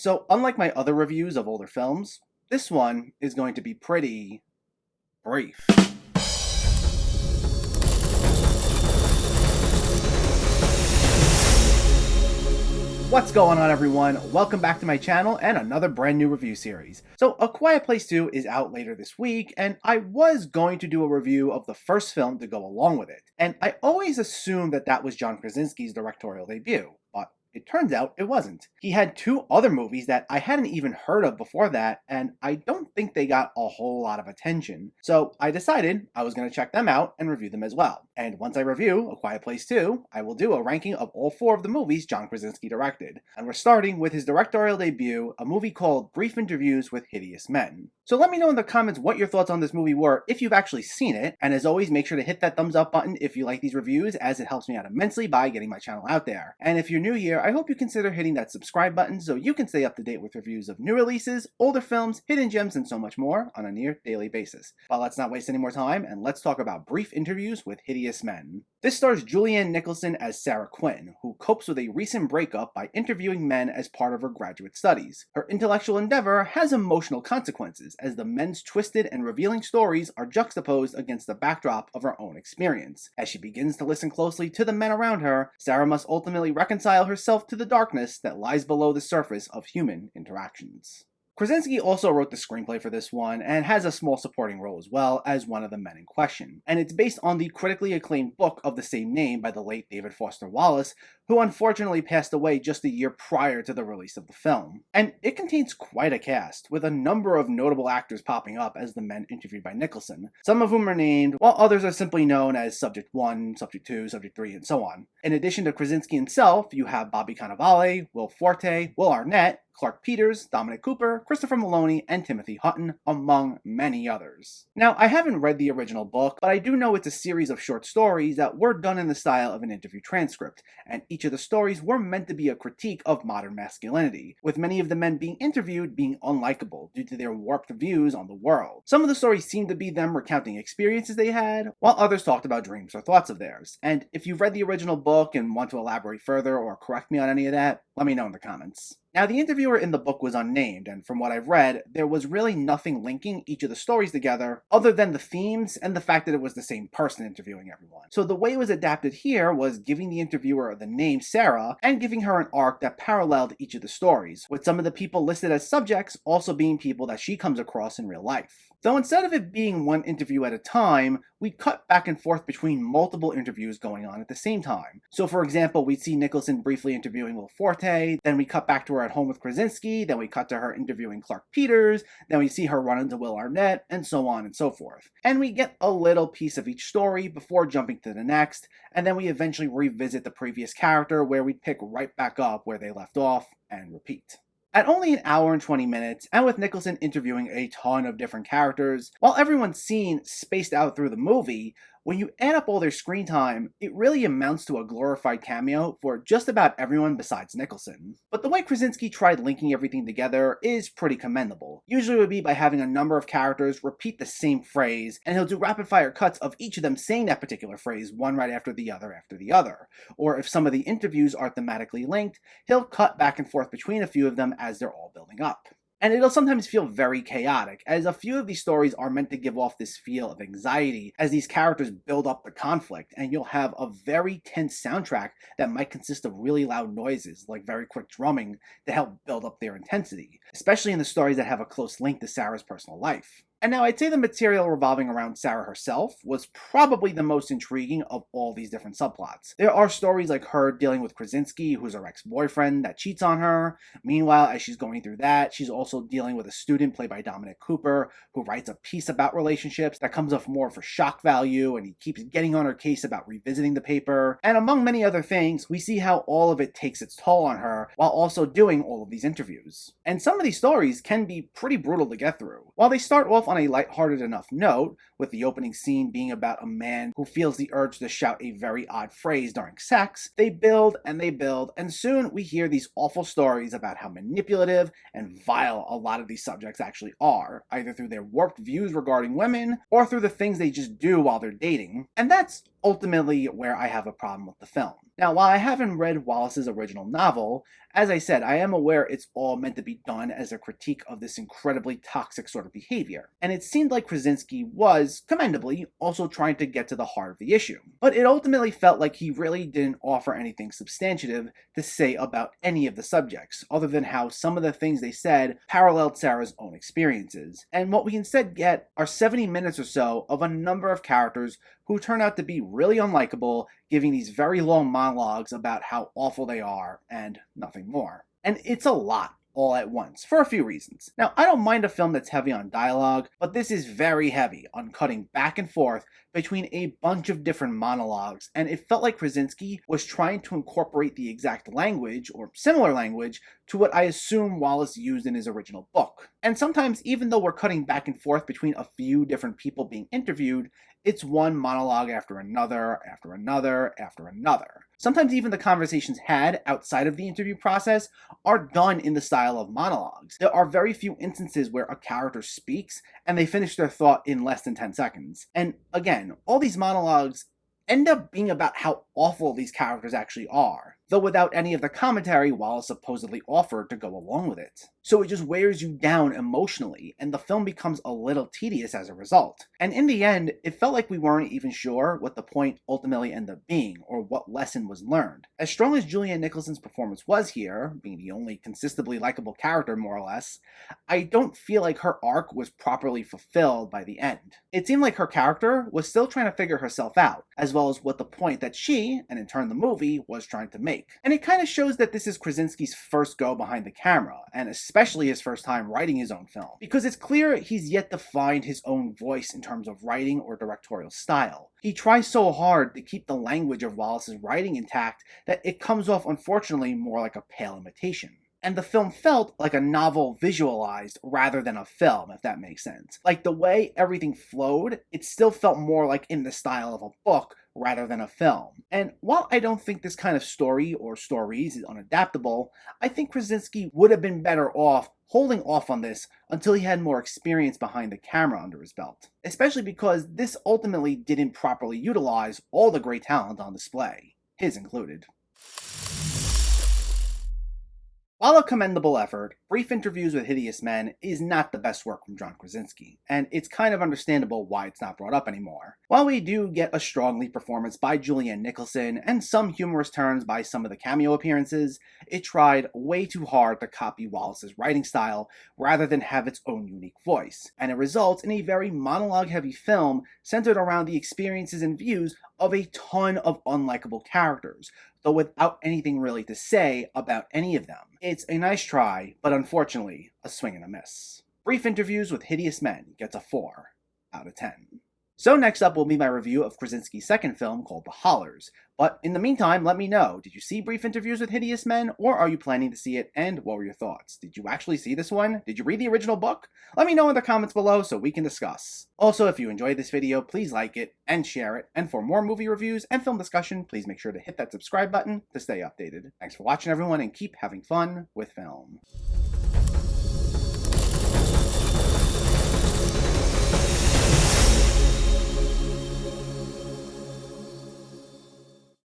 So, unlike my other reviews of older films, this one is going to be pretty brief. What's going on, everyone? Welcome back to my channel and another brand new review series. So, A Quiet Place 2 is out later this week, and I was going to do a review of the first film to go along with it. And I always assumed that was John Krasinski's directorial debut, but it turns out it wasn't. He had two other movies that I hadn't even heard of before that, and I don't think they got a whole lot of attention. So I decided I was going to check them out and review them as well. And once I review A Quiet Place 2, I will do a ranking of all four of the movies John Krasinski directed. And we're starting with his directorial debut, a movie called Brief Interviews with Hideous Men. So let me know in the comments what your thoughts on this movie were if you've actually seen it. And as always, make sure to hit that thumbs up button if you like these reviews, as it helps me out immensely by getting my channel out there. And if you're new here, I hope you consider hitting that subscribe button so you can stay up to date with reviews of new releases, older films, hidden gems, and so much more on a near daily basis. But let's not waste any more time and let's talk about Brief Interviews with Hideous Men. This stars Julianne Nicholson as Sara Quinn, who copes with a recent breakup by interviewing men as part of her graduate studies. Her intellectual endeavor has emotional consequences, as the men's twisted and revealing stories are juxtaposed against the backdrop of her own experience. As she begins to listen closely to the men around her, Sara must ultimately reconcile herself to the darkness that lies below the surface of human interactions. Krasinski also wrote the screenplay for this one and has a small supporting role as well as one of the men in question. And it's based on the critically acclaimed book of the same name by the late David Foster Wallace, who unfortunately passed away just a year prior to the release of the film. And it contains quite a cast, with a number of notable actors popping up as the men interviewed by Nicholson, some of whom are named, while others are simply known as Subject 1, Subject 2, Subject 3, and so on. In addition to Krasinski himself, you have Bobby Cannavale, Will Forte, Will Arnett, Clark Peters, Dominic Cooper, Christopher Maloney, and Timothy Hutton, among many others. Now, I haven't read the original book, but I do know it's a series of short stories that were done in the style of an interview transcript, and each of the stories were meant to be a critique of modern masculinity, with many of the men being interviewed being unlikable due to their warped views on the world. Some of the stories seemed to be them recounting experiences they had, while others talked about dreams or thoughts of theirs. And if you've read the original book and want to elaborate further or correct me on any of that, let me know in the comments. Now, the interviewer in the book was unnamed, and from what I've read, there was really nothing linking each of the stories together other than the themes and the fact that it was the same person interviewing everyone. So the way it was adapted here was giving the interviewer the name Sara and giving her an arc that paralleled each of the stories, with some of the people listed as subjects also being people that she comes across in real life. Though instead of it being one interview at a time, we cut back and forth between multiple interviews going on at the same time. So for example, we'd see Nicholson briefly interviewing Will Forte, then we cut back to her at home with Krasinski, then we cut to her interviewing Clark Peters, then we see her run into Will Arnett, and so on and so forth. And we get a little piece of each story before jumping to the next, and then we eventually revisit the previous character where we pick right back up where they left off and repeat. At only an hour and 20 minutes, and with Nicholson interviewing a ton of different characters, while everyone's scene spaced out through the movie, when you add up all their screen time, it really amounts to a glorified cameo for just about everyone besides Nicholson. But the way Krasinski tried linking everything together is pretty commendable. Usually it would be by having a number of characters repeat the same phrase, and he'll do rapid fire cuts of each of them saying that particular phrase, one right after the other. Or if some of the interviews are thematically linked, he'll cut back and forth between a few of them as they're all building up. And it'll sometimes feel very chaotic, as a few of these stories are meant to give off this feel of anxiety as these characters build up the conflict, and you'll have a very tense soundtrack that might consist of really loud noises, like very quick drumming, to help build up their intensity, especially in the stories that have a close link to Sara's personal life. And now I'd say the material revolving around Sara herself was probably the most intriguing of all these different subplots. There are stories like her dealing with Krasinski, who's her ex-boyfriend that cheats on her. Meanwhile, as she's going through that, she's also dealing with a student played by Dominic Cooper, who writes a piece about relationships that comes off more for shock value, and he keeps getting on her case about revisiting the paper. And among many other things, we see how all of it takes its toll on her while also doing all of these interviews. And some of these stories can be pretty brutal to get through. While they start off on a lighthearted enough note, with the opening scene being about a man who feels the urge to shout a very odd phrase during sex, they build, and soon we hear these awful stories about how manipulative and vile a lot of these subjects actually are, either through their warped views regarding women, or through the things they just do while they're dating. And that's ultimately where I have a problem with the film. Now, while I haven't read Wallace's original novel, As I said, I am aware it's all meant to be done as a critique of this incredibly toxic sort of behavior, and it seemed like Krasinski was, commendably, also trying to get to the heart of the issue. But it ultimately felt like he really didn't offer anything substantive to say about any of the subjects, other than how some of the things they said paralleled Sara's own experiences. And what we instead get are 70 minutes or so of a number of characters who turn out to be really unlikable, giving these very long monologues about how awful they are, and nothing more. And it's a lot all at once, for a few reasons. Now, I don't mind a film that's heavy on dialogue, but this is very heavy on cutting back and forth between a bunch of different monologues, and it felt like Krasinski was trying to incorporate the exact language, or similar language, to what I assume Wallace used in his original book. And sometimes, even though we're cutting back and forth between a few different people being interviewed, it's one monologue after another, after another, after another. Sometimes even the conversations had outside of the interview process are done in the style of monologues. There are very few instances where a character speaks and they finish their thought in less than 10 seconds. And again, all these monologues end up being about how awful these characters actually are, though without any of the commentary Wallace supposedly offered to go along with it. So it just wears you down emotionally, and the film becomes a little tedious as a result. And in the end, it felt like we weren't even sure what the point ultimately ended up being, or what lesson was learned. As strong as Julianne Nicholson's performance was here, being the only consistently likable character more or less, I don't feel like her arc was properly fulfilled by the end. It seemed like her character was still trying to figure herself out, as well as what the point that she, and in turn the movie, was trying to make. And it kind of shows that this is Krasinski's first go behind the camera, and especially his first time writing his own film, because it's clear he's yet to find his own voice in terms of writing or directorial style. He tries so hard to keep the language of Wallace's writing intact that it comes off unfortunately more like a pale imitation. And the film felt like a novel visualized rather than a film, if that makes sense. Like the way everything flowed, it still felt more like in the style of a book rather than a film. And while I don't think this kind of story or stories is unadaptable, I think Krasinski would have been better off holding off on this until he had more experience behind the camera under his belt. Especially because this ultimately didn't properly utilize all the great talent on display, his included. While a commendable effort, Brief Interviews with Hideous Men is not the best work from John Krasinski, and it's kind of understandable why it's not brought up anymore. While we do get a strong lead performance by Julianne Nicholson and some humorous turns by some of the cameo appearances, it tried way too hard to copy Wallace's writing style rather than have its own unique voice, and it results in a very monologue-heavy film centered around the experiences and views of a ton of unlikable characters, though without anything really to say about any of them. It's a nice try, but unfortunately, a swing and a miss. Brief Interviews with Hideous Men gets a 4 out of 10. So next up will be my review of Krasinski's second film called The Hollers. But in the meantime, let me know, did you see Brief Interviews with Hideous Men, or are you planning to see it, and what were your thoughts? Did you actually see this one? Did you read the original book? Let me know in the comments below so we can discuss. Also, if you enjoyed this video, please like it and share it, and for more movie reviews and film discussion, please make sure to hit that subscribe button to stay updated. Thanks for watching everyone, and keep having fun with film.